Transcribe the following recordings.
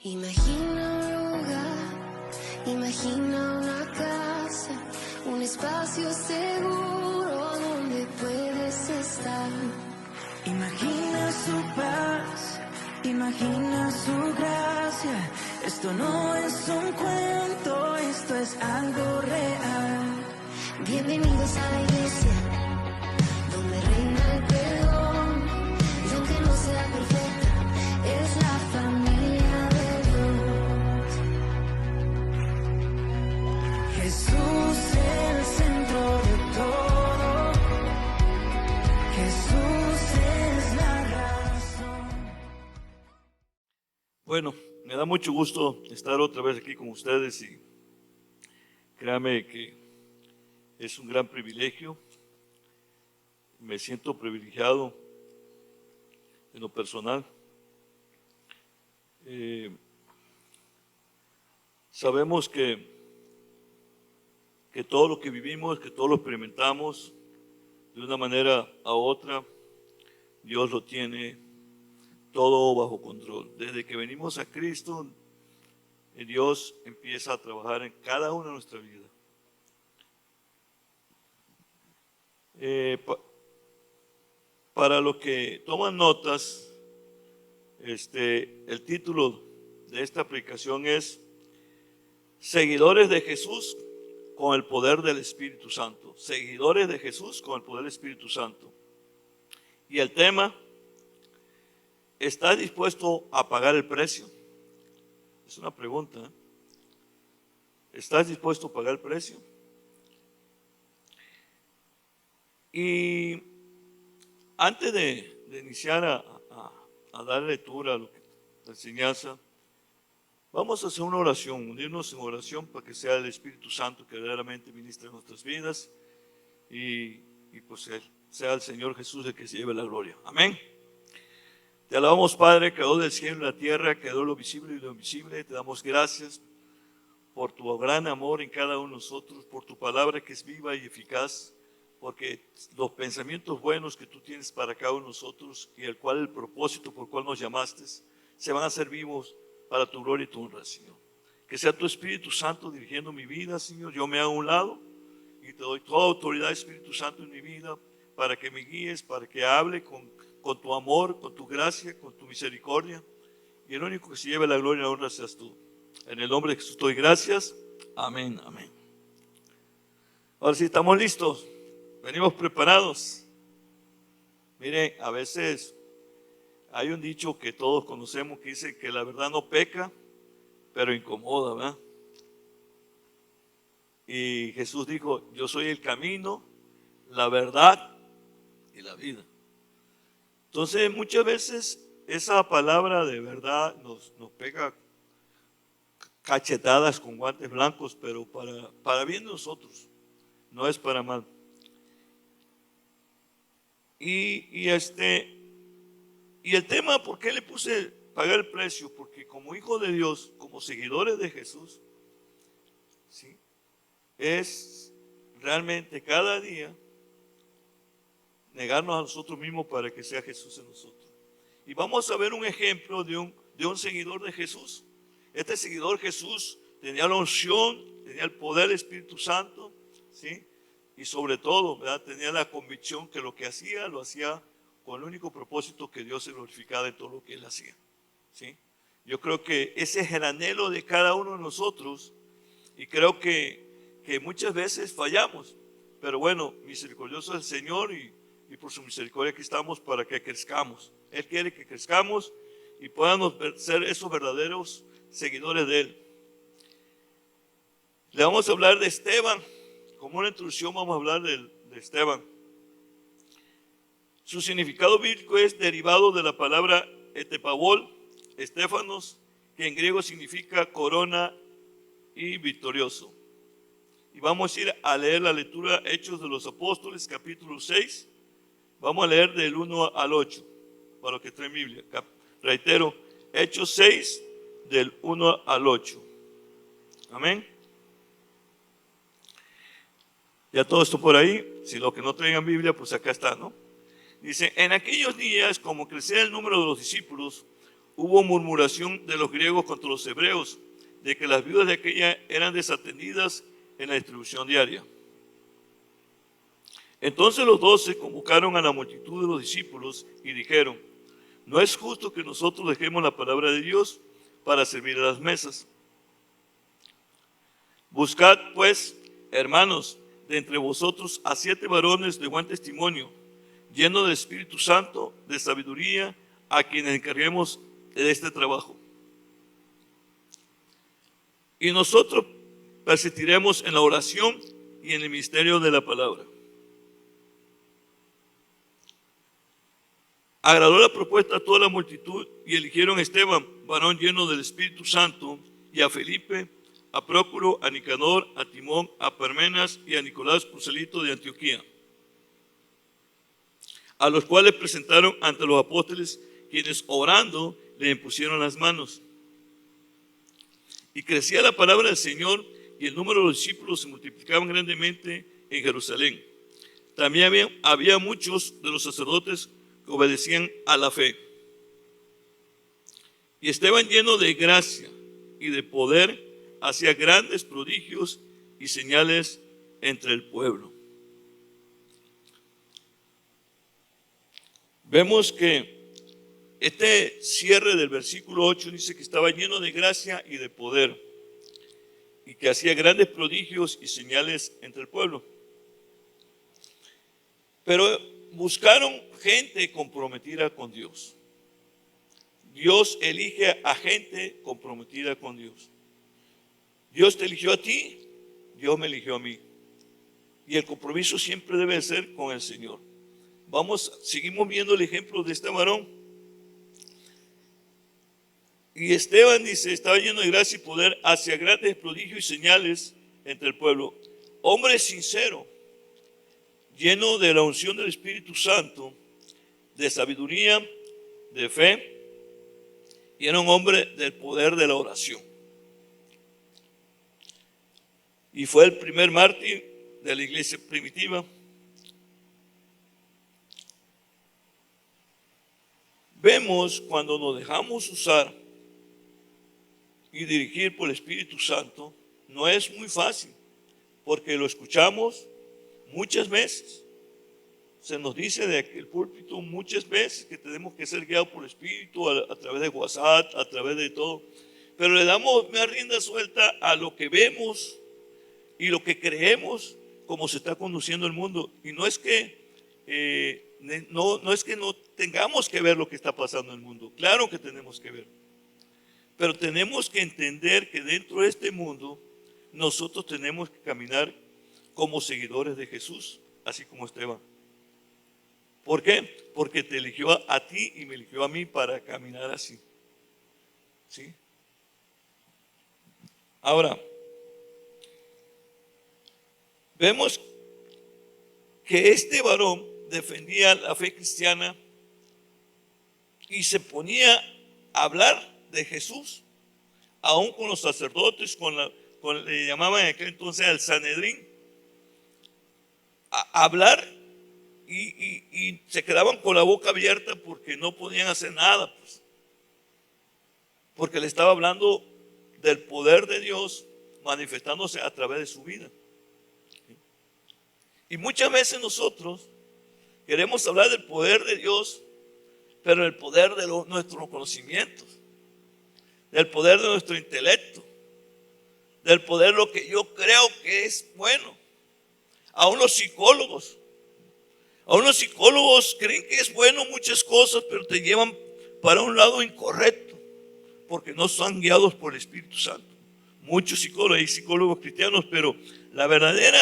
Imagina un lugar, imagina una casa, un espacio seguro donde puedes estar. Imagina su paz, imagina su gracia. Esto no es un cuento, esto es algo real. Bienvenidos a la iglesia, donde reina el perdón. Y aunque no sea perfecta, es la familia de Dios. Jesús es el centro de todo. Jesús es la razón. Bueno, me da mucho gusto estar otra vez aquí con ustedes y créanme que es un gran privilegio. Me siento privilegiado en lo personal. Sabemos que todo lo que vivimos, que todo lo experimentamos de una manera a otra, Dios lo tiene todo bajo control. Desde que venimos a Cristo, Dios empieza a trabajar en cada una de nuestra vida. Para los que toman notas, el título de esta aplicación es Seguidores de Jesús con el poder del Espíritu Santo. Seguidores de Jesús con el poder del Espíritu Santo. Y el tema, ¿estás dispuesto a pagar el precio? Es una pregunta, ¿eh? ¿Estás dispuesto a pagar el precio? Y antes de iniciar a dar lectura a la enseñanza, vamos a hacer una oración, unirnos en oración para que sea el Espíritu Santo que verdaderamente ministre en nuestras vidas y pues sea el Señor Jesús el que se lleve la gloria. Amén. Te alabamos, Padre, creador del cielo y la tierra, creador de lo visible y lo invisible. Te damos gracias por tu gran amor en cada uno de nosotros, por tu palabra que es viva y eficaz, porque los pensamientos buenos que tú tienes para cada uno de nosotros y el propósito por el cual nos llamaste se van a hacer vivos para tu gloria y tu honra, Señor. Que sea tu Espíritu Santo dirigiendo mi vida, Señor. Yo me hago a un lado y te doy toda autoridad, Espíritu Santo, en mi vida para que me guíes, para que hable con tu amor, con tu gracia, con tu misericordia. Y el único que se lleve la gloria y la honra seas tú. En el nombre de Jesús te doy gracias. Amén, amén. Ahora sí, estamos listos. Venimos preparados. Mire, a veces hay un dicho que todos conocemos que dice que la verdad no peca, pero incomoda, ¿verdad? Y Jesús dijo, yo soy el camino, la verdad y la vida. Entonces muchas veces esa palabra de verdad nos pega cachetadas con guantes blancos, pero para bien de nosotros, no es para mal. Y el tema, ¿por qué le puse pagar el precio? Porque como hijo de Dios, como seguidores de Jesús, ¿sí?, es realmente cada día negarnos a nosotros mismos para que sea Jesús en nosotros. Y vamos a ver un ejemplo de un seguidor de Jesús. Este seguidor Jesús tenía la unción, tenía el poder del Espíritu Santo, ¿sí? Y sobre todo, ¿verdad?, tenía la convicción que lo que hacía, lo hacía con el único propósito que Dios se glorificara en todo lo que él hacía, ¿sí? Yo creo que ese es el anhelo de cada uno de nosotros y creo que muchas veces fallamos, pero bueno, misericordioso es el Señor y por su misericordia aquí estamos para que crezcamos. Él quiere que crezcamos y podamos ser esos verdaderos seguidores de Él. Le vamos a hablar de Esteban. Como una introducción vamos a hablar de Esteban. Su significado bíblico es derivado de la palabra etepabol, estéfanos, que en griego significa corona y victorioso. Y vamos a ir a leer la lectura Hechos de los Apóstoles, capítulo 6. Vamos a leer del 1 al 8, para los que traen Biblia. Reitero, Hechos 6, del 1 al 8. Amén. Ya todo esto por ahí. Si los que no traigan Biblia, pues acá está, ¿no? Dice, en aquellos días, como crecía el número de los discípulos, hubo murmuración de los griegos contra los hebreos, de que las viudas de aquella eran desatendidas en la distribución diaria. Entonces los 12 convocaron a la multitud de los discípulos y dijeron: no es justo que nosotros dejemos la palabra de Dios para servir a las mesas. Buscad pues, hermanos, de entre vosotros a 7 varones de buen testimonio, llenos del Espíritu Santo, de sabiduría, a quienes encarguemos de este trabajo. Y nosotros persistiremos en la oración y en el ministerio de la palabra. Agradó la propuesta a toda la multitud y eligieron a Esteban, varón lleno del Espíritu Santo, y a Felipe, a Prócoro, a Nicanor, a Timón, a Parmenas y a Nicolás, prosélito de Antioquía, a los cuales presentaron ante los apóstoles, quienes orando le impusieron las manos. Y crecía la palabra del Señor, y el número de los discípulos se multiplicaban grandemente en Jerusalén. También había muchos de los sacerdotes que obedecían a la fe. Y Esteban, lleno de gracia y de poder, hacía grandes prodigios y señales entre el pueblo. Vemos que este cierre del versículo 8 dice que estaba lleno de gracia y de poder, y que hacía grandes prodigios y señales entre el pueblo. Pero buscaron gente comprometida con Dios. Dios elige a gente comprometida con Dios. Dios te eligió a ti, Dios me eligió a mí. Y el compromiso siempre debe ser con el Señor. Seguimos viendo el ejemplo de este varón. Y Esteban dice, estaba lleno de gracia y poder, hacia grandes prodigios y señales entre el pueblo. Hombre sincero, lleno de la unción del Espíritu Santo, de sabiduría, de fe, y era un hombre del poder de la oración. Y fue el primer mártir de la iglesia primitiva. Vemos cuando nos dejamos usar y dirigir por el Espíritu Santo, no es muy fácil, porque lo escuchamos muchas veces. Se nos dice de aquel púlpito muchas veces que tenemos que ser guiados por el Espíritu a través de WhatsApp, a través de todo. Pero le damos una rienda suelta a lo que vemos y lo que creemos como se está conduciendo el mundo. Y no es que no tengamos que ver lo que está pasando en el mundo. Claro que tenemos que ver. Pero tenemos que entender que dentro de este mundo nosotros tenemos que caminar como seguidores de Jesús, así como Esteban. ¿Por qué? Porque te eligió a ti y me eligió a mí para caminar así. ¿Sí? Ahora, vemos que este varón defendía la fe cristiana y se ponía a hablar de Jesús, aún con los sacerdotes, le llamaban en aquel entonces al Sanedrín, a hablar y se quedaban con la boca abierta porque no podían hacer nada, pues, porque le estaba hablando del poder de Dios manifestándose a través de su vida. Y muchas veces nosotros queremos hablar del poder de Dios, pero el poder de nuestros conocimientos, del poder de nuestro intelecto, del poder de lo que yo creo que es bueno. Aún los psicólogos creen que es bueno muchas cosas, pero te llevan para un lado incorrecto, porque no son guiados por el Espíritu Santo. Muchos psicólogos, hay psicólogos cristianos, pero la verdadera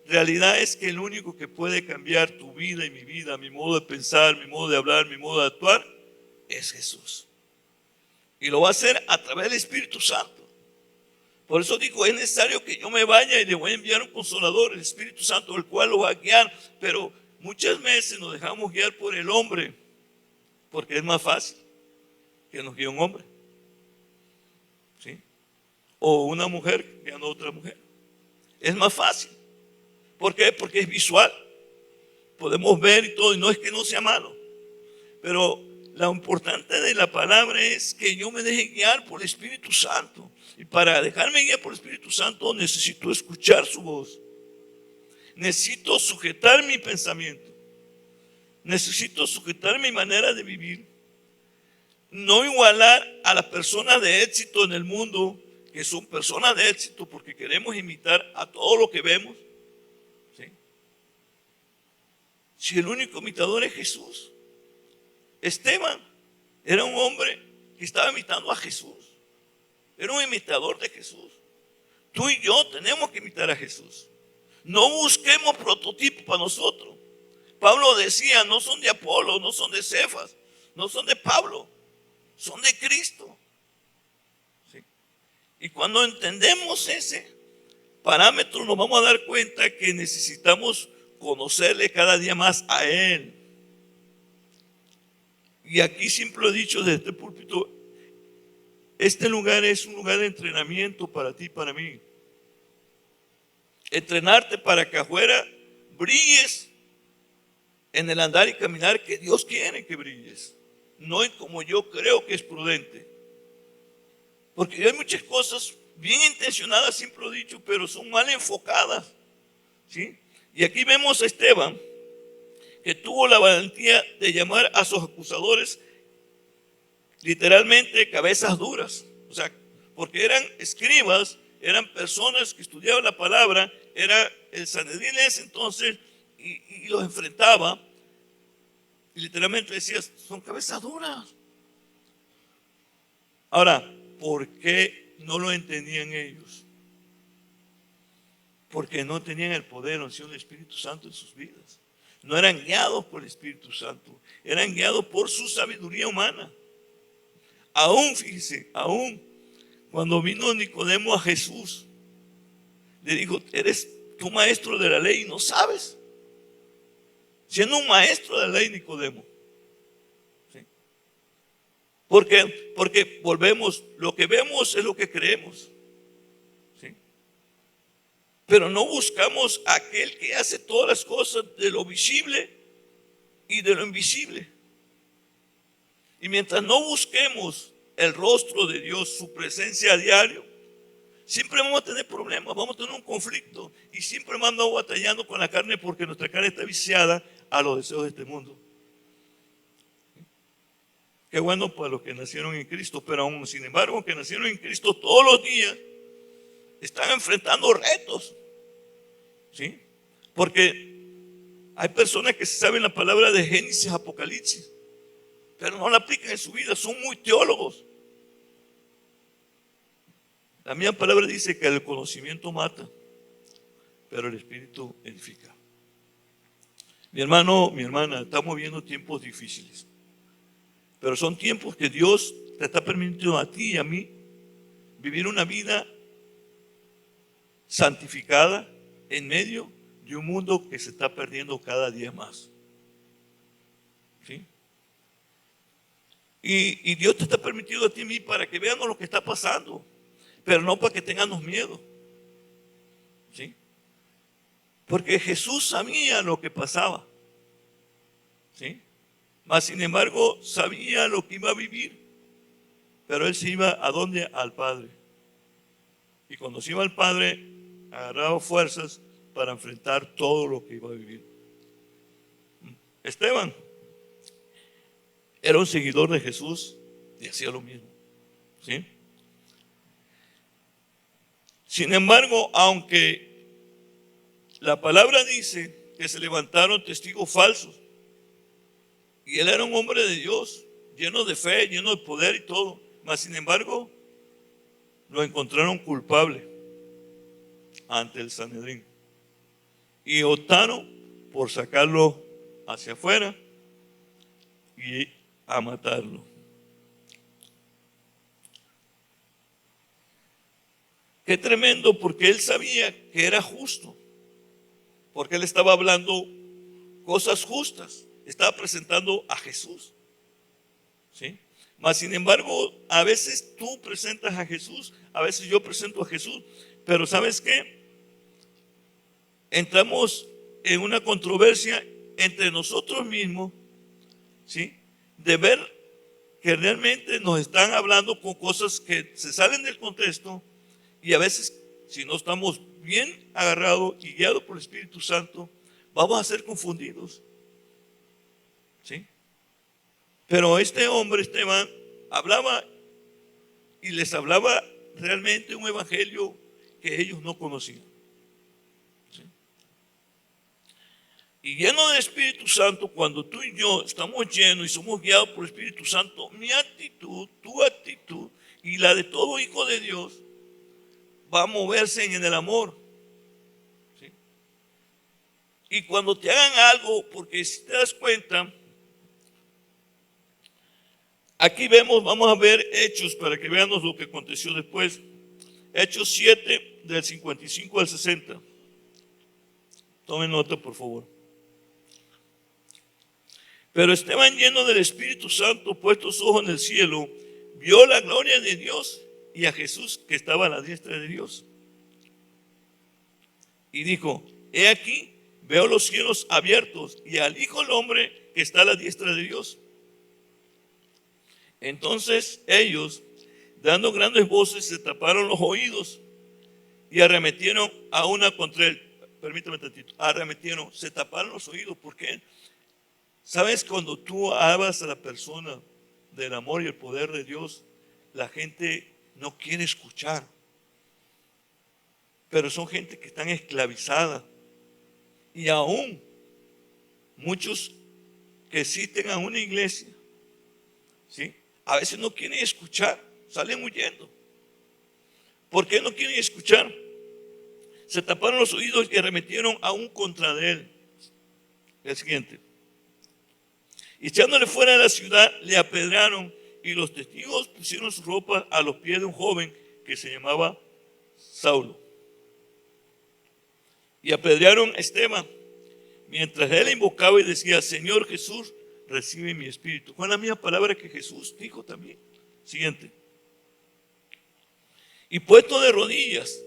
realidad es que el único que puede cambiar tu vida y mi vida, mi modo de pensar, mi modo de hablar, mi modo de actuar, es Jesús. Y lo va a hacer a través del Espíritu Santo. Por eso digo, es necesario que yo me vaya y le voy a enviar un consolador, el Espíritu Santo, el cual lo va a guiar. Pero muchas veces nos dejamos guiar por el hombre, porque es más fácil que nos guíe un hombre, ¿sí? O una mujer guiando a otra mujer. Es más fácil. ¿Por qué? Porque es visual. Podemos ver y todo, y no es que no sea malo. Pero lo importante de la palabra es que yo me deje guiar por el Espíritu Santo. Y para dejarme guiar por el Espíritu Santo necesito escuchar su voz. Necesito sujetar mi pensamiento. Necesito sujetar mi manera de vivir. No igualar a las personas de éxito en el mundo, que son personas de éxito porque queremos imitar a todo lo que vemos. ¿Sí? Si el único imitador es Jesús. Esteban era un hombre que estaba imitando a Jesús. Era un imitador de Jesús. Tú y yo tenemos que imitar a Jesús. No busquemos prototipos para nosotros. Pablo decía, no son de Apolo, no son de Cefas, no son de Pablo, son de Cristo. ¿Sí? Y cuando entendemos ese parámetro, nos vamos a dar cuenta que necesitamos conocerle cada día más a Él. Y aquí siempre lo he dicho desde este púlpito, este lugar es un lugar de entrenamiento para ti y para mí. Entrenarte para que afuera brilles en el andar y caminar que Dios quiere que brilles. No en como yo creo que es prudente. Porque hay muchas cosas bien intencionadas, siempre lo he dicho, pero son mal enfocadas. ¿Sí? Y aquí vemos a Esteban, que tuvo la valentía de llamar a sus acusadores literalmente cabezas duras. O sea, porque eran escribas, eran personas que estudiaban la palabra, era el Sanedrín en ese entonces y los enfrentaba. Y literalmente decía, son cabezas duras. Ahora, ¿por qué no lo entendían ellos? Porque no tenían el poder, la unción del Espíritu Santo en sus vidas. No eran guiados por el Espíritu Santo, eran guiados por su sabiduría humana. Aún, fíjese, aún cuando vino Nicodemo a Jesús, le dijo, eres tu maestro de la ley y no sabes. Siendo un maestro de la ley, Nicodemo. ¿Sí? Porque volvemos, lo que vemos es lo que creemos. ¿Sí? Pero no buscamos a aquel que hace todas las cosas de lo visible y de lo invisible. Y mientras no busquemos el rostro de Dios, su presencia a diario, siempre vamos a tener problemas, vamos a tener un conflicto y siempre vamos batallando con la carne porque nuestra carne está viciada a los deseos de este mundo. Qué bueno para los que nacieron en Cristo, pero aún sin embargo que nacieron en Cristo todos los días están enfrentando retos. ¿Sí? Porque hay personas que se saben la palabra de Génesis, Apocalipsis, pero no la aplican en su vida, son muy teólogos. La misma palabra dice que el conocimiento mata, pero el Espíritu edifica. Mi hermano, mi hermana, estamos viviendo tiempos difíciles, pero son tiempos que Dios te está permitiendo a ti y a mí vivir una vida santificada en medio de un mundo que se está perdiendo cada día más. ¿Sí? Y Dios te está permitiendo a ti y a mí para que veamos lo que está pasando, pero no para que tengamos miedo. ¿Sí? Porque Jesús sabía lo que pasaba. ¿Sí? Mas sin embargo sabía lo que iba a vivir. Pero Él se iba ¿a dónde? Al Padre. Y cuando se iba al Padre, agarraba fuerzas para enfrentar todo lo que iba a vivir. Esteban era un seguidor de Jesús y hacía lo mismo. ¿Sí? Sin embargo, aunque la palabra dice que se levantaron testigos falsos y él era un hombre de Dios, lleno de fe, lleno de poder y todo, mas sin embargo lo encontraron culpable ante el Sanedrín y optaron por sacarlo hacia afuera y a matarlo. Qué tremendo, porque él sabía que era justo, porque él estaba hablando cosas justas, estaba presentando a Jesús. ¿Sí? Mas sin embargo, a veces tú presentas a Jesús, a veces yo presento a Jesús, pero ¿sabes qué? Entramos en una controversia entre nosotros mismos, ¿sí? De ver que realmente nos están hablando con cosas que se salen del contexto, y a veces, si no estamos bien agarrados y guiados por el Espíritu Santo, vamos a ser confundidos. ¿Sí? Pero este hombre, Esteban, hablaba y les hablaba realmente un evangelio que ellos no conocían. ¿Sí? Y lleno del Espíritu Santo, cuando tú y yo estamos llenos y somos guiados por el Espíritu Santo, mi actitud, tu actitud y la de todo hijo de Dios va a moverse en el amor. ¿Sí? Y cuando te hagan algo, porque si te das cuenta, aquí vemos, vamos a ver Hechos para que veamos lo que aconteció después. Hechos 7 del 55 al 60. Tomen nota, por favor. Pero Esteban, lleno del Espíritu Santo, puestos sus ojos en el cielo, vio la gloria de Dios y a Jesús que estaba a la diestra de Dios. Y dijo: he aquí, veo los cielos abiertos y al Hijo del Hombre que está a la diestra de Dios. Entonces ellos, dando grandes voces, se taparon los oídos y arremetieron a una contra él. Permítame tantito. Arremetieron, se taparon los oídos. ¿Por qué? ¿Sabes? Cuando tú hablas a la persona del amor y el poder de Dios, la gente no quiere escuchar. Pero son gente que están esclavizadas. Y aún muchos que asisten a una iglesia, ¿sí?, a veces no quieren escuchar, salen huyendo. ¿Por qué no quieren escuchar? Se taparon los oídos y arremetieron aún contra él. El siguiente. Y echándole fuera de la ciudad, le apedrearon, y los testigos pusieron su ropa a los pies de un joven que se llamaba Saulo. Y apedrearon a Esteban, mientras él invocaba y decía: Señor Jesús, recibe mi espíritu. Fue la misma palabra que Jesús dijo también. Siguiente. Y puesto de rodillas,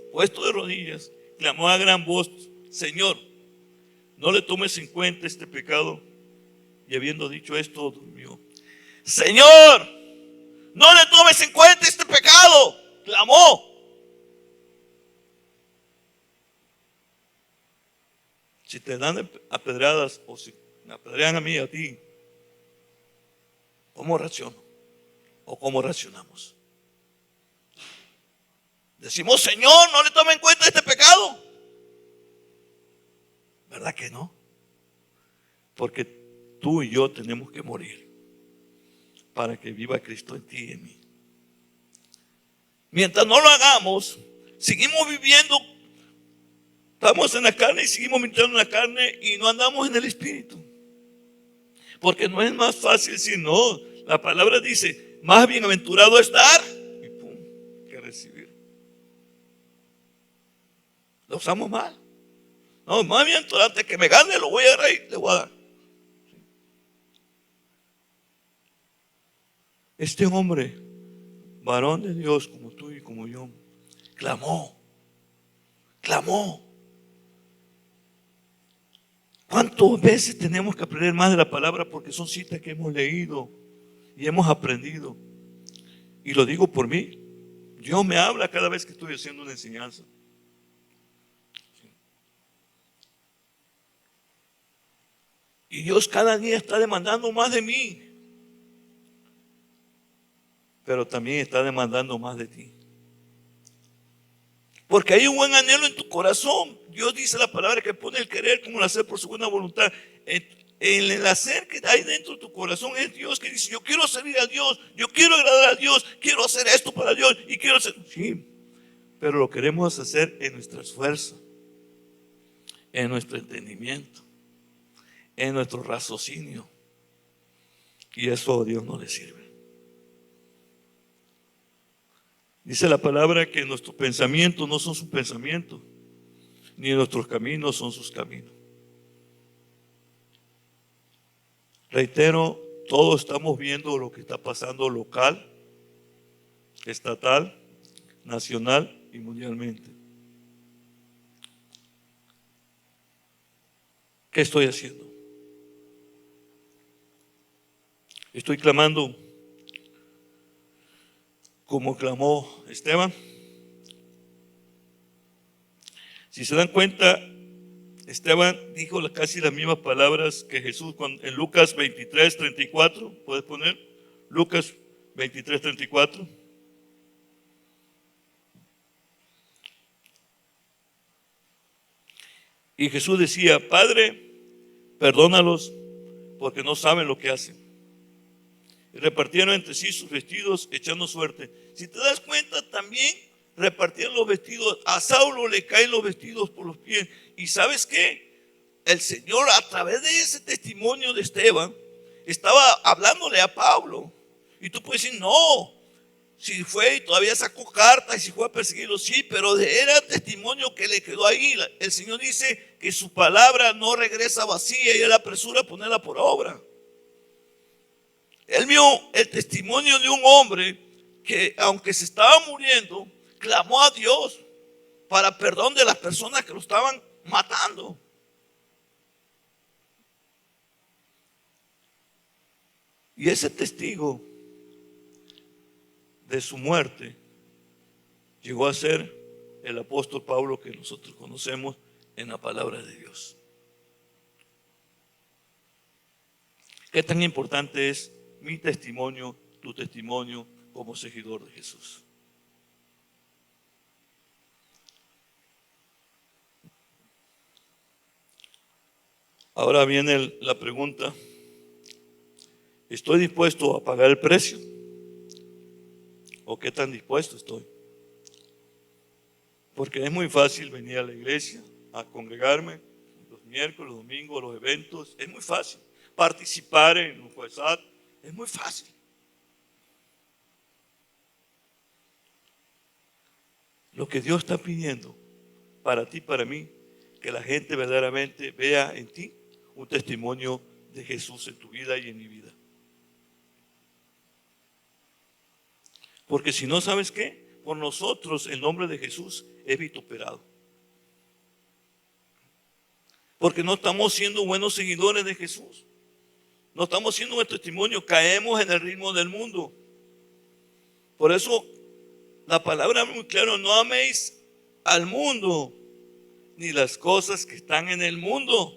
clamó a gran voz: Señor, no le tomes en cuenta este pecado. Y habiendo dicho esto, durmió. Señor, no le tomes en cuenta este pecado, clamó. Si te dan apedradas, o si me apedrean a mí, a ti, ¿cómo reacciono? ¿O cómo reaccionamos? Decimos: Señor, no le tome en cuenta este pecado. ¿Verdad que no? Porque tú y yo tenemos que morir para que viva Cristo en ti y en mí. Mientras no lo hagamos, seguimos viviendo, estamos en la carne y seguimos militando en la carne y no andamos en el Espíritu. Porque no es más fácil decir, no, la palabra dice: más bienaventurado es dar y pum, que recibir. Lo usamos mal. No, más bienaventurado, antes que me gane lo voy a agarrar y le voy a dar. Este hombre, varón de Dios como tú y como yo, clamó. ¿Cuántas veces tenemos que aprender más de la palabra? Porque son citas que hemos leído y hemos aprendido. Y lo digo por mí. Dios me habla cada vez que estoy haciendo una enseñanza. Y Dios cada día está demandando más de mí. Pero también está demandando más de ti. Porque hay un buen anhelo en tu corazón. Dios dice la palabra que pone el querer como el hacer por su buena voluntad. En el hacer que hay dentro de tu corazón es Dios que dice: yo quiero servir a Dios, yo quiero agradar a Dios, quiero hacer esto para Dios y quiero hacer. Sí, pero lo queremos hacer en nuestra esfuerzo, en nuestro entendimiento, en nuestro raciocinio. Y eso a Dios no le sirve. Dice la palabra que nuestros pensamientos no son sus pensamientos, ni nuestros caminos son sus caminos. Reitero, todos estamos viendo lo que está pasando local, estatal, nacional y mundialmente. ¿Qué estoy haciendo? Estoy clamando como clamó Esteban. Si se dan cuenta, Esteban dijo casi las mismas palabras que Jesús en Lucas 23:34. ¿Puedes poner? Lucas 23:34. Y Jesús decía: Padre, perdónalos, porque no saben lo que hacen. Y repartieron entre sí sus vestidos, echando suerte. Si te das cuenta, también repartieron los vestidos. A Saulo le caen los vestidos por los pies. ¿Y sabes qué? El Señor, a través de ese testimonio de Esteban, estaba hablándole a Pablo. Y tú puedes decir: no, si fue y todavía sacó cartas y si fue a perseguirlo, sí, pero era el testimonio que le quedó ahí. El Señor dice que su palabra no regresa vacía y él apresura a ponerla por obra. Él vio el testimonio de un hombre que, aunque se estaba muriendo, clamó a Dios para perdón de las personas que lo estaban matando. Y ese testigo de su muerte llegó a ser el apóstol Pablo que nosotros conocemos en la palabra de Dios. ¿Qué tan importante es mi testimonio, tu testimonio como seguidor de Jesús? Ahora viene la pregunta: ¿estoy dispuesto a pagar el precio? ¿O qué tan dispuesto estoy? Porque es muy fácil venir a la iglesia, a congregarme los miércoles, los domingos, los eventos. Es muy fácil participar en un WhatsApp. Es muy fácil. Lo que Dios está pidiendo para ti, para mí, que la gente verdaderamente vea en ti un testimonio de Jesús en tu vida y en mi vida. Porque si no, ¿sabes qué? Por nosotros el nombre de Jesús es vituperado. Porque no estamos siendo buenos seguidores de Jesús. No estamos siendo un testimonio. Caemos en el ritmo del mundo. Por eso la palabra es muy clara: no améis al mundo ni las cosas que están en el mundo.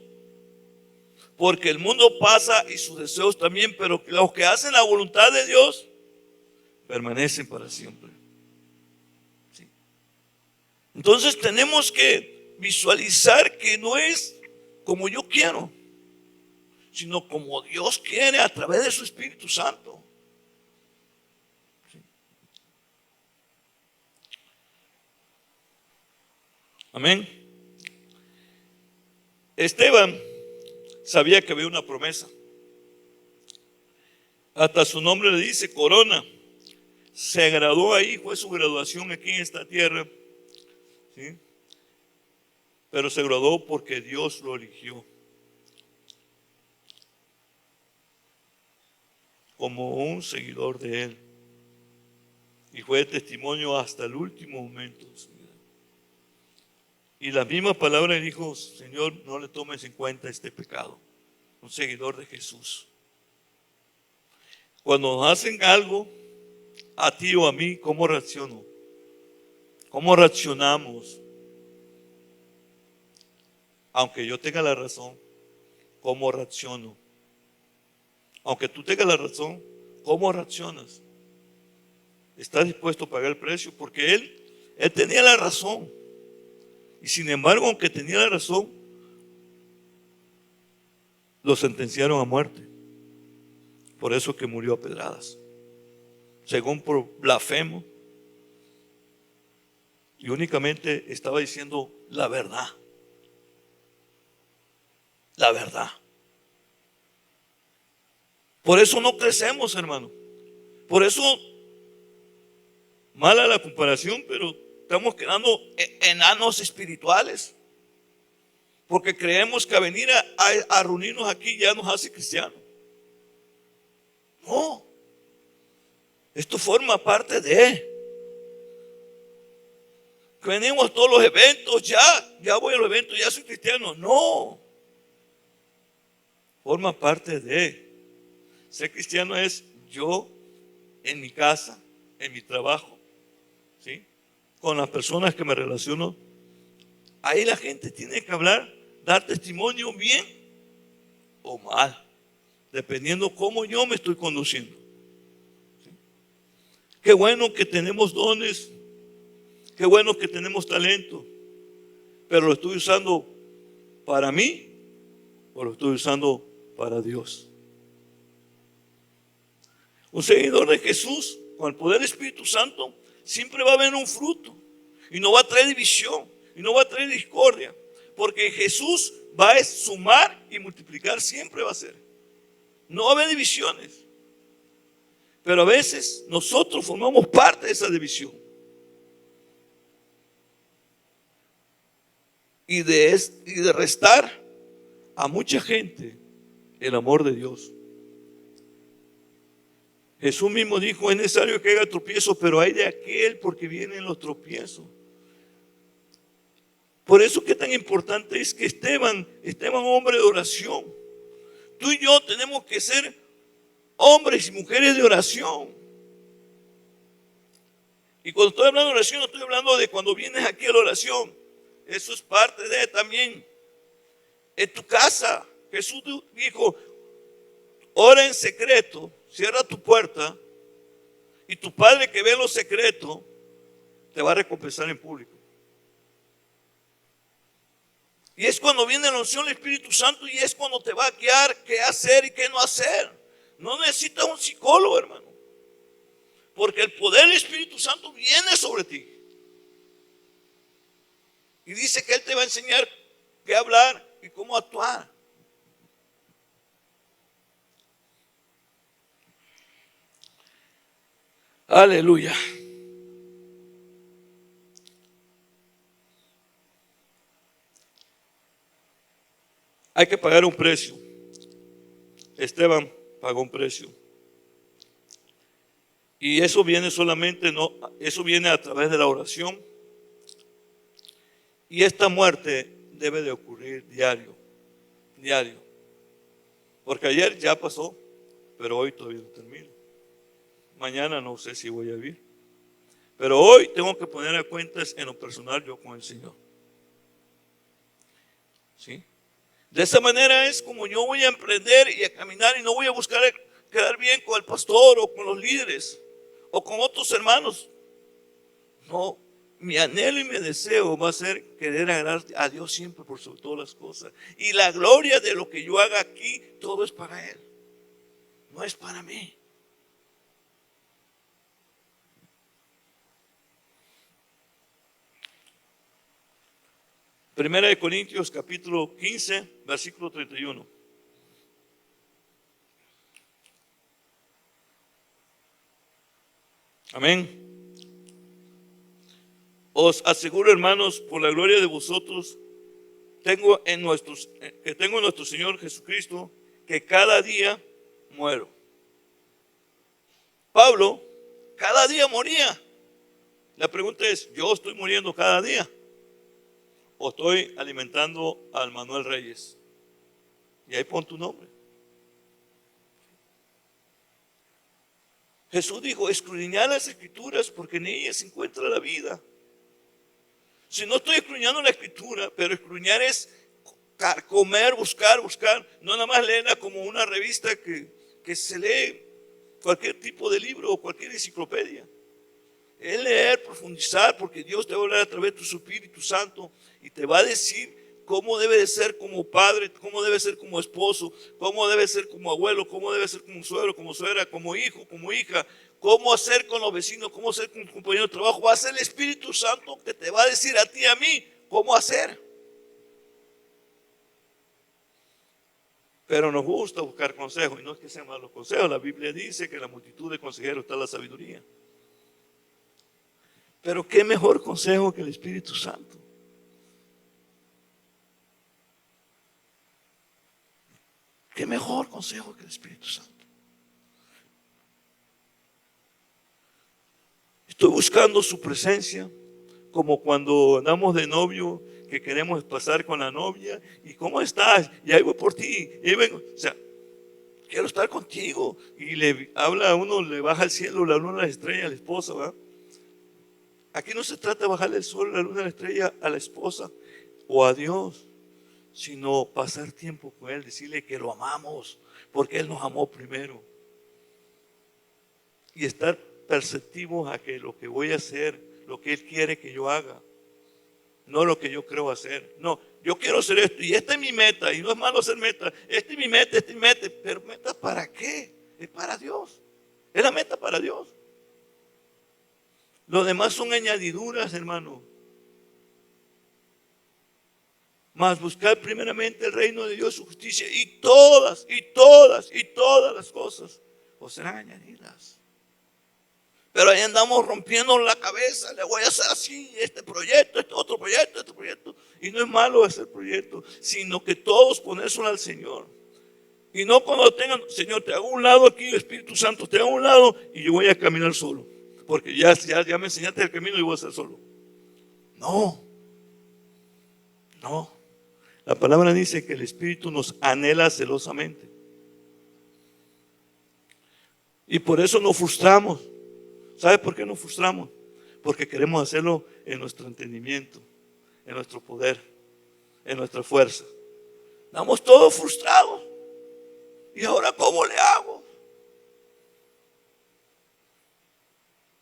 Porque el mundo pasa y sus deseos también, pero los que hacen la voluntad de Dios permanecen para siempre. ¿Sí? Entonces tenemos que visualizar que no es como yo quiero, sino como Dios quiere a través de su Espíritu Santo. ¿Sí? Amén. Esteban sabía que había una promesa. Hasta su nombre le dice corona. Se graduó ahí, fue su graduación aquí en esta tierra. ¿Sí? Pero se graduó porque Dios lo eligió como un seguidor de Él. Y fue testimonio hasta el último momento de su vida. Y la misma palabra dijo: Señor, no le tomes en cuenta este pecado. Un seguidor de Jesús. Cuando nos hacen algo a ti o a mí, ¿cómo reacciono? ¿Cómo reaccionamos? Aunque yo tenga la razón, ¿cómo reacciono? Aunque tú tengas la razón, ¿cómo reaccionas? ¿Estás dispuesto a pagar el precio? Porque él tenía la razón. Y sin embargo, aunque tenía la razón, lo sentenciaron a muerte. Por eso que murió a pedradas. Según por blasfemo. Y únicamente estaba diciendo la verdad. La verdad. Por eso no crecemos, hermano. Por eso, mala la comparación, pero estamos quedando enanos espirituales. Porque creemos que a venir a reunirnos aquí ya nos hace cristianos. No. Esto forma parte de. Que venimos a todos los eventos, ya voy a los eventos, ya soy cristiano. No. Forma parte de. Ser cristiano es yo en mi casa, en mi trabajo, ¿sí? Con las personas que me relaciono, ahí la gente tiene que hablar, dar testimonio bien o mal, dependiendo cómo yo me estoy conduciendo. ¿Sí? Qué bueno que tenemos dones, qué bueno que tenemos talento, pero lo estoy usando para mí o lo estoy usando para Dios. Un seguidor de Jesús con el poder del Espíritu Santo siempre va a haber un fruto y no va a traer división y no va a traer discordia, porque Jesús va a sumar y multiplicar, siempre va a ser. No va a haber divisiones, pero a veces nosotros formamos parte de esa división y de restar a mucha gente el amor de Dios. Jesús mismo dijo: es necesario que haga tropiezos, pero hay de aquel porque vienen los tropiezos. Por eso que tan importante es que Esteban, hombre de oración. Tú y yo tenemos que ser hombres y mujeres de oración. Y cuando estoy hablando de oración, no estoy hablando de cuando vienes aquí a la oración. Eso es parte de también. En tu casa, Jesús dijo: ora en secreto, cierra tu puerta, y tu Padre que ve en lo secreto te va a recompensar en público. Y es cuando viene la unción del Espíritu Santo, y es cuando te va a guiar qué hacer y qué no hacer. No necesitas un psicólogo, hermano, porque el poder del Espíritu Santo viene sobre ti. Y dice que Él te va a enseñar qué hablar y cómo actuar. Aleluya. Hay que pagar un precio. Esteban pagó un precio. Y eso viene eso viene a través de la oración. Y esta muerte debe de ocurrir diario. Porque ayer ya pasó, pero hoy todavía no termina. Mañana no sé si voy a vivir. Pero hoy tengo que poner a cuentas en lo personal yo con el Señor. ¿Sí? De esa manera es como yo voy a emprender y a caminar, y no voy a buscar quedar bien con el pastor o con los líderes o con otros hermanos. No, mi anhelo y mi deseo va a ser querer agradar a Dios siempre por sobre todas las cosas. Y la gloria de lo que yo haga aquí, todo es para Él, no es para mí. Primera de Corintios capítulo 15, versículo 31. Amén. Os aseguro, hermanos, por la gloria de vosotros, tengo en nuestro Señor Jesucristo, que cada día muero. Pablo cada día moría. La pregunta es: ¿yo estoy muriendo cada día? ¿O estoy alimentando al Manuel Reyes? Y ahí pon tu nombre. Jesús dijo: escudriñad las Escrituras, porque en ellas se encuentra la vida. Si no estoy escudriñando la Escritura, pero escudriñar es comer, buscar, no nada más leerla como una revista que se lee cualquier tipo de libro o cualquier enciclopedia. Es leer, profundizar, porque Dios te va a hablar a través de su Espíritu Santo y te va a decir cómo debe de ser como padre, cómo debe ser como esposo, cómo debe ser como abuelo, cómo debe ser como suegro, como suegra, como hijo, como hija, cómo hacer con los vecinos, cómo hacer con tu compañero de trabajo. Va a ser el Espíritu Santo que te va a decir a ti y a mí cómo hacer. Pero nos gusta buscar consejos, y no es que sean malos consejos. La Biblia dice que en la multitud de consejeros está la sabiduría. Pero qué mejor consejo que el Espíritu Santo. Qué mejor consejo que el Espíritu Santo. Estoy buscando su presencia, como cuando andamos de novio, que queremos pasar con la novia. ¿Y cómo estás? Y ahí voy por ti. Y ahí vengo. O sea, quiero estar contigo. Y le habla a uno, le baja el cielo, la luna, la estrella, a la esposa, ¿verdad? Aquí no se trata de bajarle el sol, la luna, la estrella a la esposa o a Dios, sino pasar tiempo con Él, decirle que lo amamos, porque Él nos amó primero. Y estar perceptivos a que lo que voy a hacer, lo que Él quiere que yo haga, no lo que yo creo hacer. No, yo quiero hacer esto y esta es mi meta, y no es malo hacer meta. Esta es mi meta, esta es mi meta. Pero ¿meta para qué? Es para Dios. Es la meta para Dios. Lo demás son añadiduras, hermano. Mas buscar primeramente el reino de Dios, su justicia, y todas las cosas os serán añadidas. Pero ahí andamos rompiendo la cabeza. Le voy a hacer así, este proyecto, este otro proyecto, este proyecto. Y no es malo hacer proyectos, sino que todos ponérselo al Señor. Y no cuando tengan, Señor, te hago un lado aquí, Espíritu Santo, te hago un lado y yo voy a caminar solo. Porque ya me enseñaste el camino y voy a hacer solo. No. La palabra dice que el Espíritu nos anhela celosamente. Y por eso nos frustramos. ¿Sabe por qué nos frustramos? Porque queremos hacerlo en nuestro entendimiento, en nuestro poder, en nuestra fuerza. Estamos todos frustrados. ¿Y ahora cómo le hago?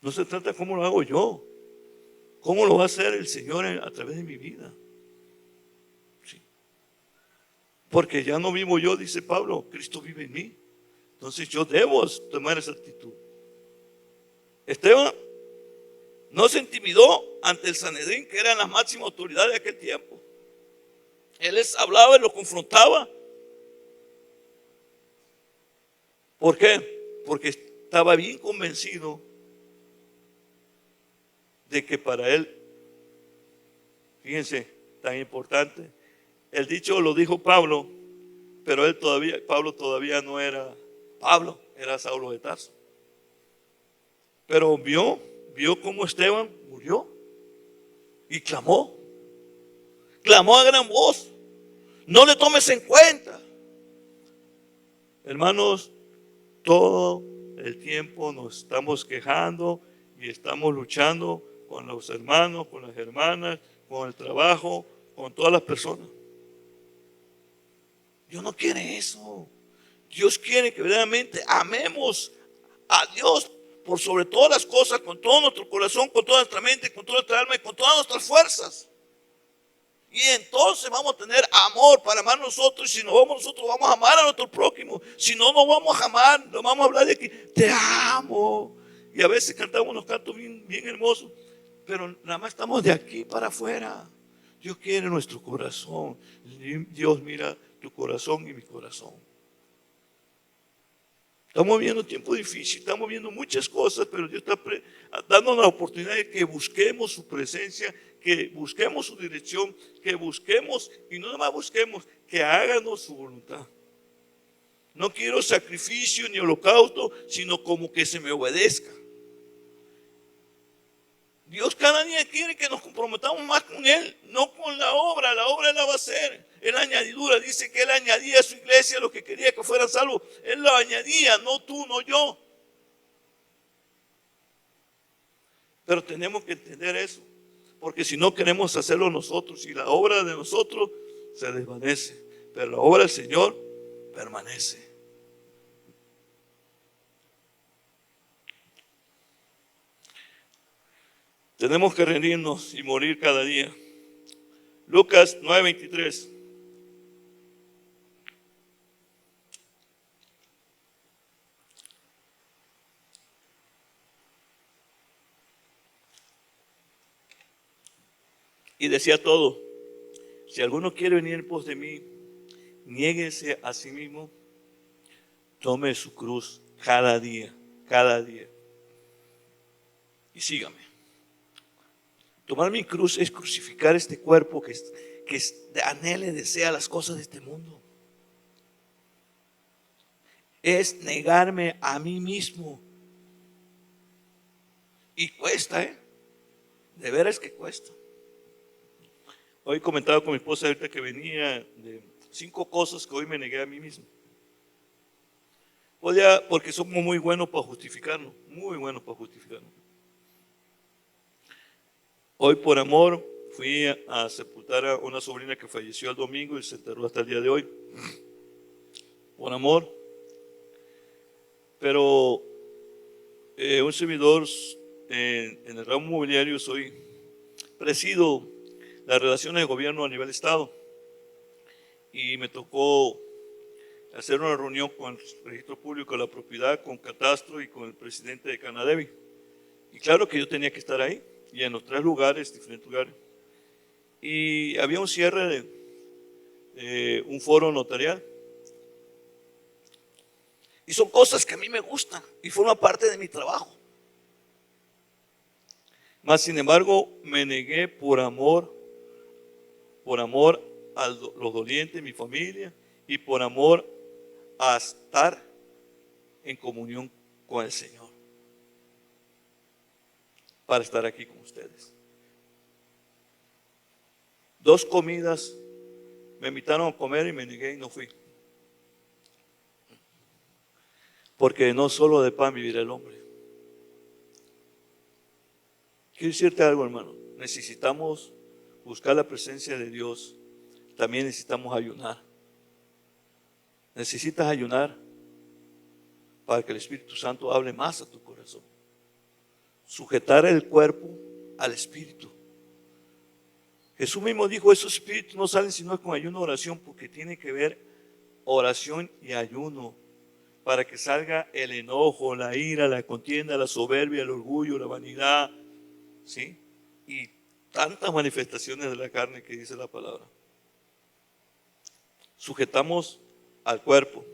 No se trata de cómo lo hago yo. ¿Cómo lo va a hacer el Señor a través de mi vida? Sí. Porque ya no vivo yo, dice Pablo, Cristo vive en mí. Entonces yo debo tomar esa actitud. Esteban no se intimidó ante el Sanedrín, que era la máxima autoridad de aquel tiempo. Él les hablaba y lo confrontaba. ¿Por qué? Porque estaba bien convencido de que para él, fíjense, tan importante, el dicho lo dijo Pablo, pero Pablo todavía no era Pablo, era Saulo de Tarso. Pero vio cómo Esteban murió y clamó a gran voz: no le tomes en cuenta. Hermanos, todo el tiempo nos estamos quejando y estamos luchando con los hermanos, con las hermanas, con el trabajo, con todas las personas. Dios no quiere eso. Dios quiere que verdaderamente amemos a Dios por sobre todas las cosas, con todo nuestro corazón, con toda nuestra mente, con toda nuestra alma y con todas nuestras fuerzas. Y entonces vamos a tener amor para amar a nosotros. Y si no vamos nosotros, vamos a amar a nuestro prójimo. Si no, no vamos a amar. No vamos a hablar de que te amo. Y a veces cantamos unos cantos bien hermosos, pero nada más estamos de aquí para afuera. Dios quiere nuestro corazón. Dios mira tu corazón y mi corazón. Estamos viviendo tiempo difícil, estamos viendo muchas cosas, pero Dios está dando la oportunidad de que busquemos su presencia, que busquemos su dirección, que busquemos, y no nada más busquemos, que háganos su voluntad. No quiero sacrificio ni holocausto, sino como que se me obedezca. Dios cada día quiere que nos comprometamos más con Él, no con la obra Él la va a hacer. Él añadidura, dice que Él añadía a su iglesia lo que quería que fueran salvos. Él lo añadía, no tú, no yo. Pero tenemos que entender eso, porque si no queremos hacerlo nosotros y la obra de nosotros se desvanece, pero la obra del Señor permanece. Tenemos que rendirnos y morir cada día. Lucas 9:23. Y decía todo: si alguno quiere venir en pos de mí, niéguese a sí mismo, tome su cruz cada día, y sígame. Tomar mi cruz es crucificar este cuerpo que anhela y desea las cosas de este mundo. Es negarme a mí mismo. Y cuesta, de veras que cuesta. Hoy comentaba con mi esposa ahorita que venía de 5 cosas que hoy me negué a mí mismo. porque somos muy buenos para justificarnos, muy buenos para justificarnos. Hoy por amor fui a sepultar a una sobrina que falleció el domingo y se enterró hasta el día de hoy. Por amor. Pero un servidor en el ramo inmobiliario presido las relaciones de gobierno a nivel estado y me tocó hacer una reunión con el registro público de la propiedad, con Catastro y con el presidente de Canadevi. Y claro que yo tenía que estar ahí y en los diferentes lugares. Y había un cierre de un foro notarial. Y son cosas que a mí me gustan y forman parte de mi trabajo. Mas, sin embargo, me negué por amor a los dolientes, mi familia, y por amor a estar en comunión con el Señor, para estar aquí con ustedes. 2 comidas me invitaron a comer y me negué y no fui. Porque no solo de pan vivirá el hombre. Quiero decirte algo, hermano. Necesitamos buscar la presencia de Dios. También necesitamos ayunar. Necesitas ayunar para que el Espíritu Santo hable más a tu corazón. Sujetar el cuerpo al Espíritu. Jesús mismo dijo, esos espíritus no salen sino con ayuno y oración, porque tiene que ver oración y ayuno para que salga el enojo, la ira, la contienda, la soberbia, el orgullo, la vanidad, ¿sí? Y tantas manifestaciones de la carne que dice la palabra. Sujetamos al cuerpo.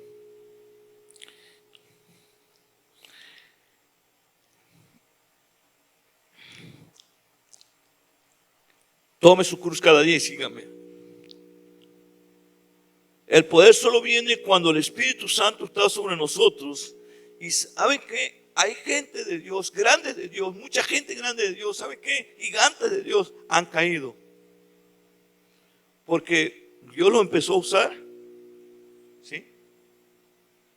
Tome su cruz cada día y sígame. El poder solo viene cuando el Espíritu Santo está sobre nosotros. Y ¿saben qué? Hay gente de Dios, grande de Dios, mucha gente grande de Dios. ¿Saben qué? Gigantes de Dios han caído. Porque Dios lo empezó a usar, ¿sí?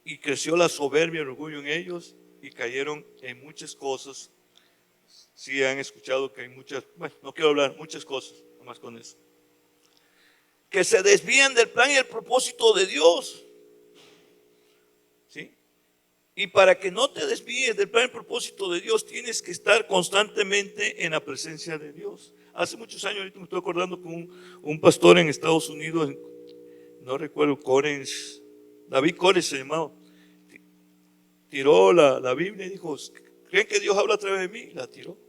Y creció la soberbia y el orgullo en ellos y cayeron en muchas cosas. Sí, han escuchado que hay muchas, bueno, no quiero hablar, muchas cosas, nomás con eso. Que se desvían del plan y el propósito de Dios. ¿Sí? Y para que no te desvíes del plan y el propósito de Dios, tienes que estar constantemente en la presencia de Dios. Hace muchos años, ahorita me estoy acordando con un pastor en Estados Unidos, no recuerdo, David Cores se llamaba. Tiró la Biblia y dijo, ¿creen que Dios habla a través de mí? La tiró.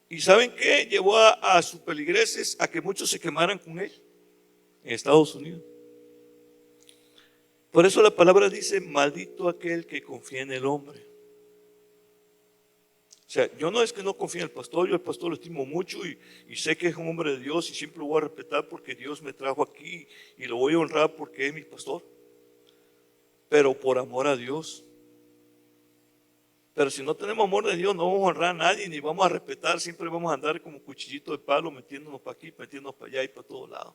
¿Y saben qué? Llevó a sus peligreses a que muchos se quemaran con él en Estados Unidos. Por eso la palabra dice, maldito aquel que confía en el hombre. O sea, yo no es que no confíe en el pastor, yo al pastor lo estimo mucho y sé que es un hombre de Dios y siempre lo voy a respetar porque Dios me trajo aquí y lo voy a honrar porque es mi pastor. Pero por amor a Dios. Pero si no tenemos amor de Dios, no vamos a honrar a nadie, ni vamos a respetar, siempre vamos a andar como cuchillito de palo, metiéndonos para aquí, metiéndonos para allá y para todos lados.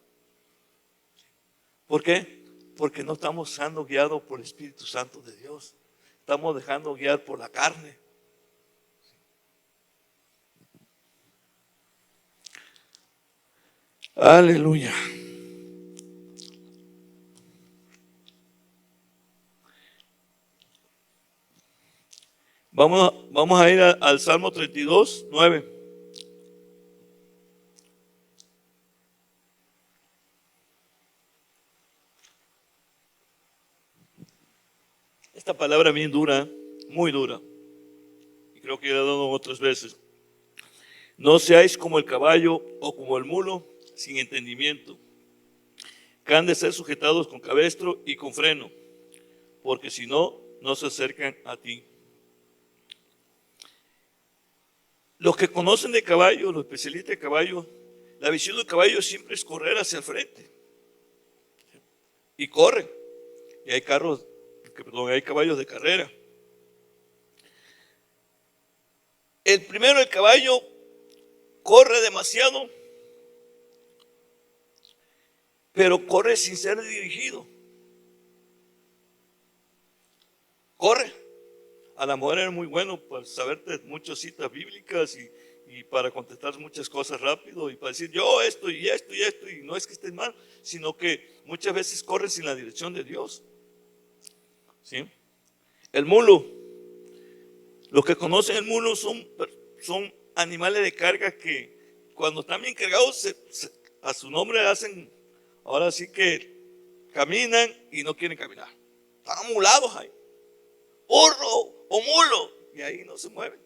¿Por qué? Porque no estamos siendo guiados por el Espíritu Santo de Dios. Estamos dejando guiar por la carne. Aleluya. Vamos a ir al Salmo 32, 9. Esta palabra bien dura, muy dura. Y creo que ya he dado otras veces. No seáis como el caballo o como el mulo sin entendimiento, que han de ser sujetados con cabestro y con freno, porque si no, no se acercan a ti. Los que conocen de caballo, los especialistas de caballo, la visión del caballo siempre es correr hacia el frente. Y corren. Y hay hay caballos de carrera. El caballo corre demasiado, pero corre sin ser dirigido. corre. A la mujer era muy bueno para saberte muchas citas bíblicas y para contestar muchas cosas rápido y para decir yo esto y esto y esto, y no es que estés mal, sino que muchas veces corren sin la dirección de Dios. ¿Sí? El mulo, los que conocen el mulo son animales de carga que cuando están bien cargados a su nombre hacen, ahora sí que caminan y no quieren caminar, están amulados ahí, burro o mulo, y ahí no se mueven.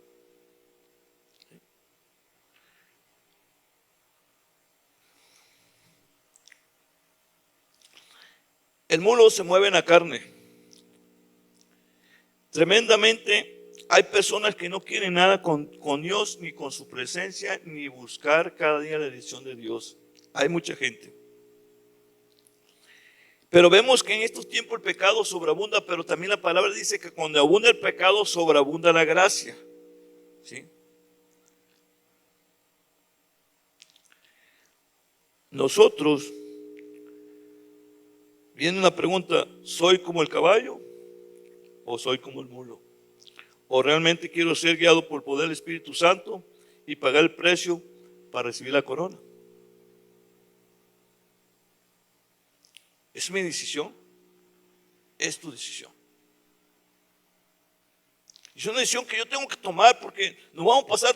El mulo se mueve en la carne. Tremendamente, hay personas que no quieren nada con Dios, ni con su presencia, ni buscar cada día la dirección de Dios. Hay mucha gente. Pero vemos que en estos tiempos el pecado sobreabunda, pero también la palabra dice que cuando abunda el pecado, sobreabunda la gracia. ¿Sí? Nosotros, viene una pregunta, ¿soy como el caballo o soy como el mulo? ¿O realmente quiero ser guiado por el poder del Espíritu Santo y pagar el precio para recibir la corona? Es mi decisión, es tu decisión. Es una decisión que yo tengo que tomar porque nos vamos a pasar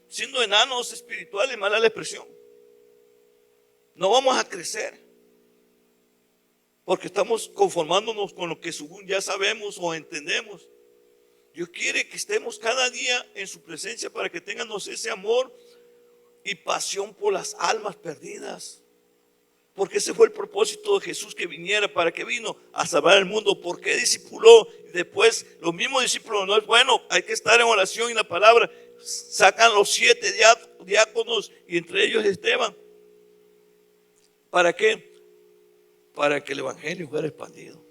siendo enanos espirituales, mala la expresión. No vamos a crecer porque estamos conformándonos con lo que según ya sabemos o entendemos. Dios quiere que estemos cada día en su presencia para que tengamos ese amor y pasión por las almas perdidas. Porque ese fue el propósito de Jesús, que viniera. ¿Para qué vino? A salvar el mundo. ¿Por qué discipuló? Después los mismos discípulos, no es bueno, hay que estar en oración y la palabra. Sacan los 7 diáconos y entre ellos Esteban. ¿Para qué? Para que el evangelio fuera expandido.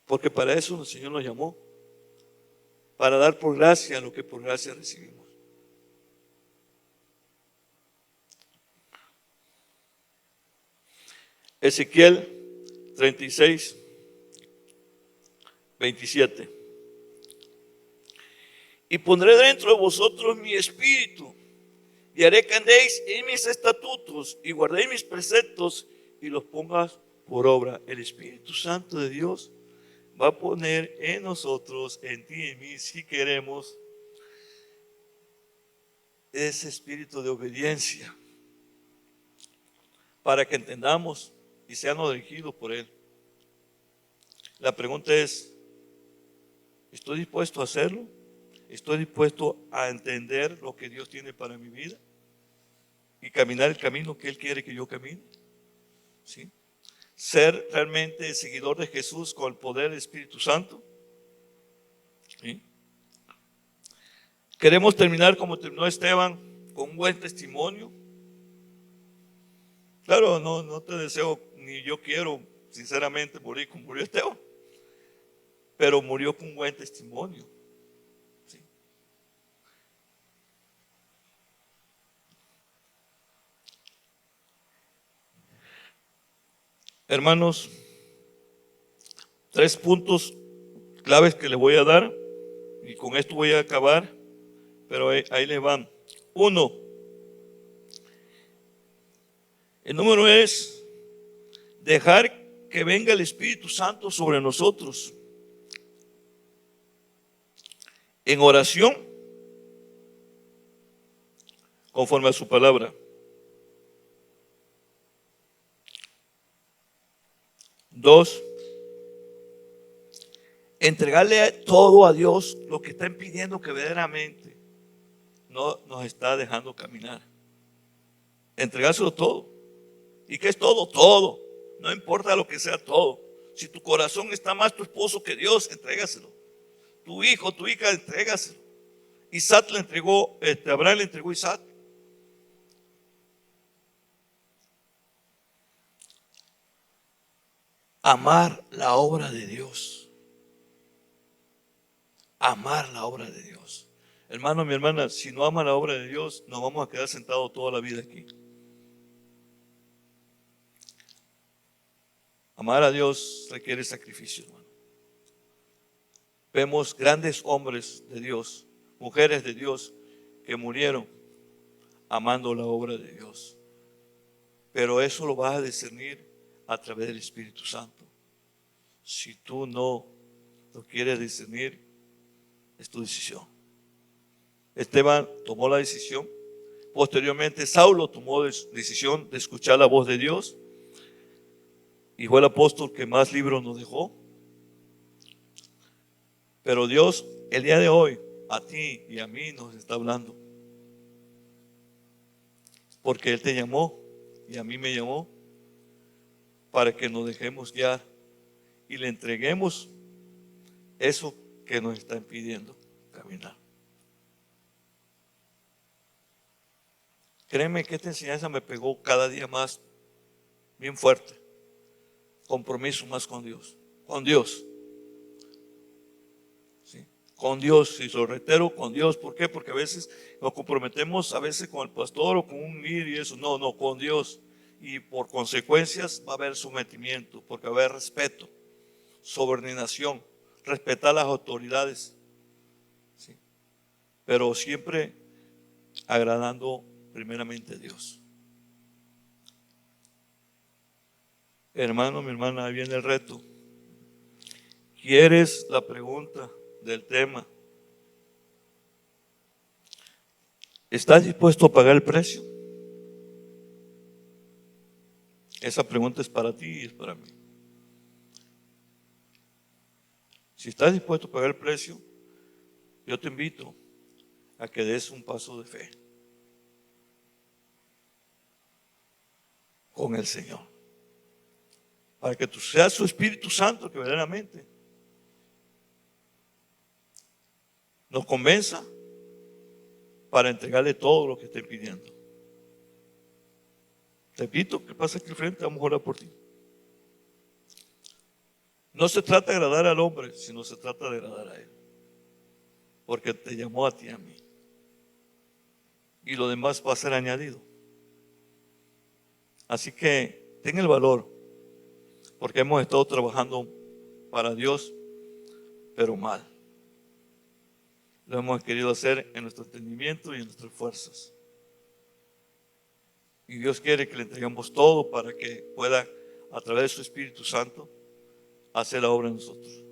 Porque para eso el Señor nos llamó. Para dar por gracia lo que por gracia recibimos. Ezequiel 36, 27. Y pondré dentro de vosotros mi espíritu, y haré que andéis en mis estatutos, y guardéis mis preceptos, y los pongas por obra. El Espíritu Santo de Dios va a poner en nosotros, en ti y en mí, si queremos, ese espíritu de obediencia, para que entendamos y seamos dirigidos por Él. La pregunta es, ¿estoy dispuesto a hacerlo? ¿Estoy dispuesto a entender lo que Dios tiene para mi vida? Y caminar el camino que Él quiere que yo camine. ¿Sí? Ser realmente seguidor de Jesús con el poder del Espíritu Santo. ¿Sí? Queremos terminar como terminó Esteban, con un buen testimonio. Claro, no te deseo, ni yo quiero sinceramente morir como murió Esteban, pero murió con un buen testimonio. ¿Sí? Hermanos, 3 puntos claves que le voy a dar, y con esto voy a acabar, pero ahí le van. 1, el número es dejar que venga el Espíritu Santo sobre nosotros en oración conforme a su palabra. 2, entregarle todo a Dios lo que está impidiendo que verdaderamente no nos está dejando caminar. Entregárselo todo. ¿Y qué es todo? Todo. No importa lo que sea, todo. Si tu corazón está más tu esposo que Dios, entrégaselo. Tu hijo, tu hija, entrégaselo. Isaac le entregó, Abraham le entregó a Isaac. Amar la obra de Dios. Amar la obra de Dios. Hermano, mi hermana, si no ama la obra de Dios, nos vamos a quedar sentados toda la vida aquí. Amar a Dios requiere sacrificio, hermano. Vemos grandes hombres de Dios, mujeres de Dios que murieron amando la obra de Dios. Pero eso lo vas a discernir a través del Espíritu Santo. Si tú no lo quieres discernir, es tu decisión. Esteban tomó la decisión. Posteriormente, Saulo tomó la decisión de escuchar la voz de Dios y fue el apóstol que más libros nos dejó. Pero Dios, el día de hoy, a ti y a mí nos está hablando. Porque Él te llamó y a mí me llamó para que nos dejemos guiar y le entreguemos eso que nos está impidiendo caminar. Créeme que esta enseñanza me pegó cada día más, bien fuerte. Compromiso más con Dios. Con Dios. ¿Sí? Con Dios, y lo reitero, con Dios. ¿Por qué? Porque a veces nos comprometemos a veces con el pastor o con un líder y eso. No, con Dios. Y por consecuencias va a haber sometimiento, porque va a haber respeto, subordinación, respetar las autoridades. ¿Sí? Pero siempre agradando primeramente a Dios. Hermano, mi hermana, ahí viene el reto. ¿Quieres la pregunta del tema? ¿Estás dispuesto a pagar el precio? Esa pregunta es para ti y es para mí. Si estás dispuesto a pagar el precio, yo te invito a que des un paso de fe con el Señor, para que tú seas su Espíritu Santo que verdaderamente nos convenza para entregarle todo lo que esté pidiendo. Te invito que pases aquí al frente, vamos a orar por ti. No se trata de agradar al hombre, sino se trata de agradar a Él, porque te llamó a ti y a mí, y lo demás va a ser añadido. Así que ten el valor, porque hemos estado trabajando para Dios, pero mal. Lo hemos querido hacer en nuestro entendimiento y en nuestras fuerzas. Y Dios quiere que le entreguemos todo para que pueda, a través de su Espíritu Santo, hacer la obra en nosotros.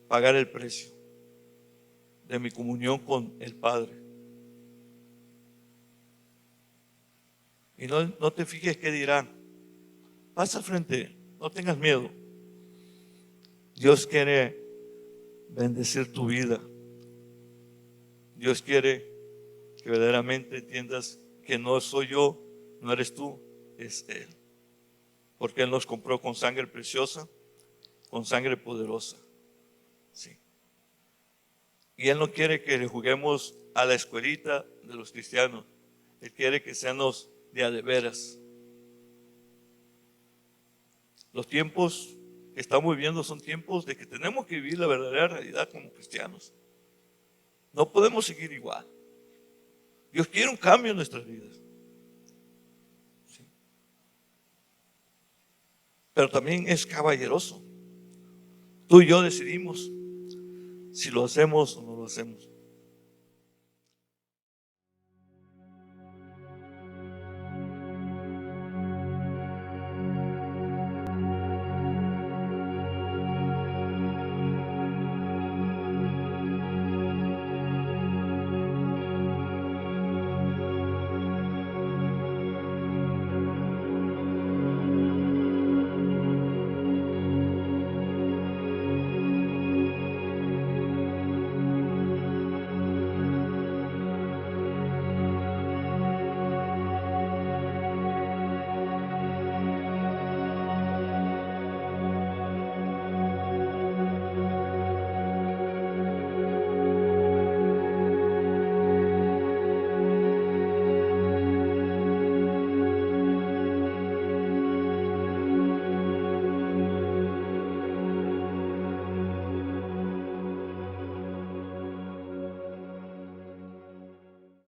Pagar el precio de mi comunión con el Padre. Y no te fijes qué dirán. Pasa al frente, no tengas miedo. Dios quiere bendecir tu vida. Dios quiere que verdaderamente entiendas que no soy yo, no eres tú, es Él. Porque Él nos compró con sangre preciosa, con sangre poderosa. Sí. Y Él no quiere que le juguemos a la escuelita de los cristianos. Él quiere que seamos de a de veras. Los tiempos que estamos viviendo son tiempos de que tenemos que vivir la verdadera realidad como cristianos. No podemos seguir igual. Dios quiere un cambio en nuestras vidas. Sí. Pero también es caballeroso. Tú y yo decidimos si lo hacemos o no lo hacemos.